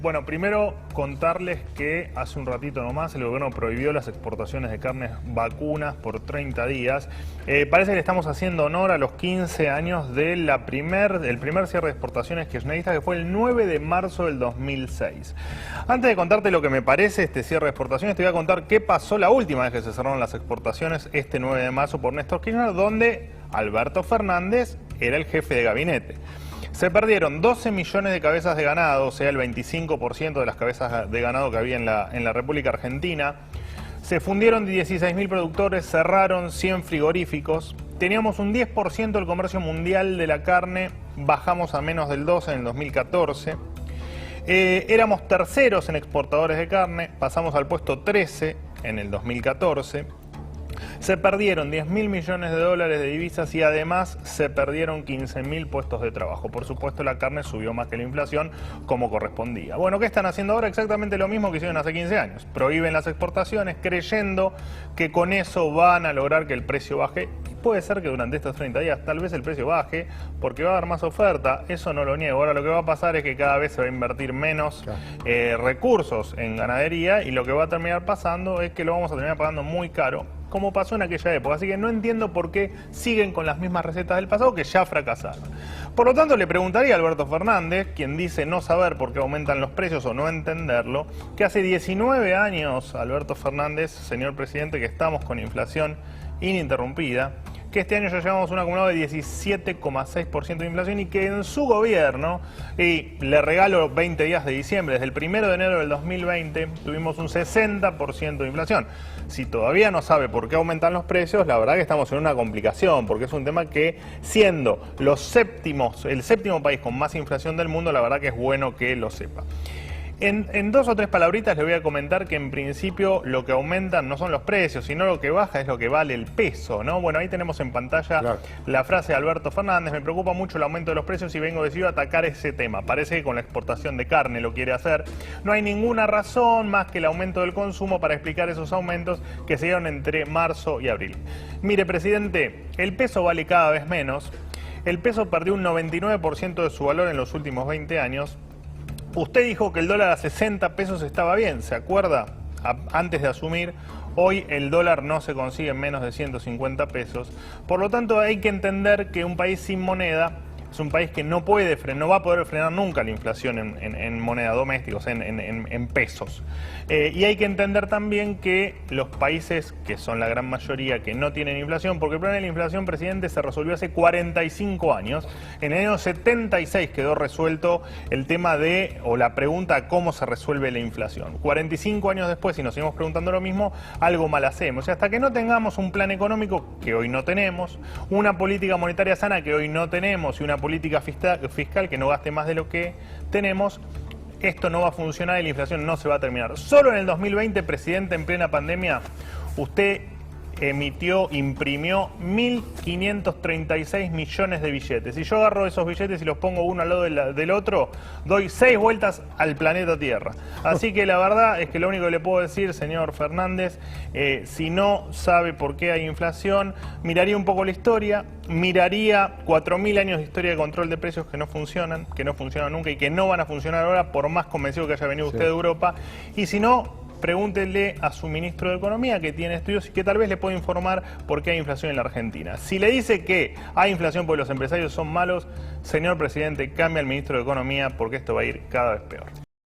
Bueno, primero contarles que hace un ratito nomás el gobierno prohibió las exportaciones de carnes vacunas por 30 días. Parece que le estamos haciendo honor a los 15 años del primer cierre de exportaciones kirchnerista, que fue el 9 de marzo del 2006. Antes de contarte lo que me parece este cierre de exportaciones, te voy a contar qué pasó la última vez que se cerraron las exportaciones este 9 de marzo por Néstor Kirchner, donde Alberto Fernández era el jefe de gabinete. Se perdieron 12 millones de cabezas de ganado, o sea, el 25% de las cabezas de ganado que había en la República Argentina. Se fundieron 16.000 productores, cerraron 100 frigoríficos. Teníamos un 10% del comercio mundial de la carne, bajamos a menos del 12% en el 2014. Éramos terceros en exportadores de carne, pasamos al puesto 13 en el 2014. Se perdieron 10.000 millones de dólares de divisas y además se perdieron 15.000 puestos de trabajo. Por supuesto, la carne subió más que la inflación, como correspondía. Bueno, ¿qué están haciendo ahora? Exactamente lo mismo que hicieron hace 15 años. Prohíben las exportaciones creyendo que con eso van a lograr que el precio baje. Puede ser que durante estos 30 días tal vez el precio baje porque va a haber más oferta, eso no lo niego. Ahora lo que va a pasar es que cada vez se va a invertir menos recursos en ganadería y lo que va a terminar pasando es que lo vamos a terminar pagando muy caro, como pasó en aquella época. Así que no entiendo por qué siguen con las mismas recetas del pasado que ya fracasaron. Por lo tanto, le preguntaría a Alberto Fernández, quien dice no saber por qué aumentan los precios o no entenderlo, que hace 19 años, Alberto Fernández, señor presidente, que estamos con inflación ininterrumpida, que este año ya llevamos un acumulado de 17,6% de inflación y que en su gobierno, y le regalo 20 días de diciembre, desde el 1 de enero del 2020, tuvimos un 60% de inflación. Si todavía no sabe por qué aumentan los precios, la verdad que estamos en una complicación, porque es un tema que, siendo el séptimo país con más inflación del mundo, la verdad que es bueno que lo sepa. En dos o tres palabritas le voy a comentar que en principio lo que aumentan no son los precios, sino lo que baja es lo que vale el peso, ¿no? Bueno, ahí tenemos en pantalla la frase de Alberto Fernández: me preocupa mucho el aumento de los precios y vengo decidido a atacar ese tema. Parece que con la exportación de carne lo quiere hacer. No hay ninguna razón más que el aumento del consumo para explicar esos aumentos que se dieron entre marzo y abril. Mire, presidente, el peso vale cada vez menos. El peso perdió un 99% de su valor en los últimos 20 años. Usted dijo que el dólar a 60 pesos estaba bien, ¿se acuerda? Antes de asumir, hoy el dólar no se consigue en menos de 150 pesos. Por lo tanto, hay que entender que un país sin moneda es un país que no va a poder frenar nunca la inflación en moneda doméstica, o sea, en pesos. Y hay que entender también que los países, que son la gran mayoría, que no tienen inflación, porque el problema de la inflación, presidente, se resolvió hace 45 años. En el año 76 quedó resuelto el tema o la pregunta cómo se resuelve la inflación. 45 años después, si nos seguimos preguntando lo mismo, algo mal hacemos. Y hasta que no tengamos un plan económico, que hoy no tenemos, una política monetaria sana, que hoy no tenemos, y una política fiscal que no gaste más de lo que tenemos, esto no va a funcionar y la inflación no se va a terminar. Solo en el 2020, presidente, en plena pandemia, usted imprimió 1.536 millones de billetes. Si yo agarro esos billetes y los pongo uno al lado del otro, doy 6 vueltas al planeta Tierra. Así que la verdad es que lo único que le puedo decir, señor Fernández, si no sabe por qué hay inflación, miraría un poco la historia, miraría 4.000 años de historia de control de precios que no funcionan nunca y que no van a funcionar ahora, por más convencido que haya venido usted de Europa. Y si no, pregúntele a su ministro de Economía, que tiene estudios y que tal vez le puede informar por qué hay inflación en la Argentina. Si le dice que hay inflación porque los empresarios son malos, señor presidente, cambie al ministro de Economía porque esto va a ir cada vez peor.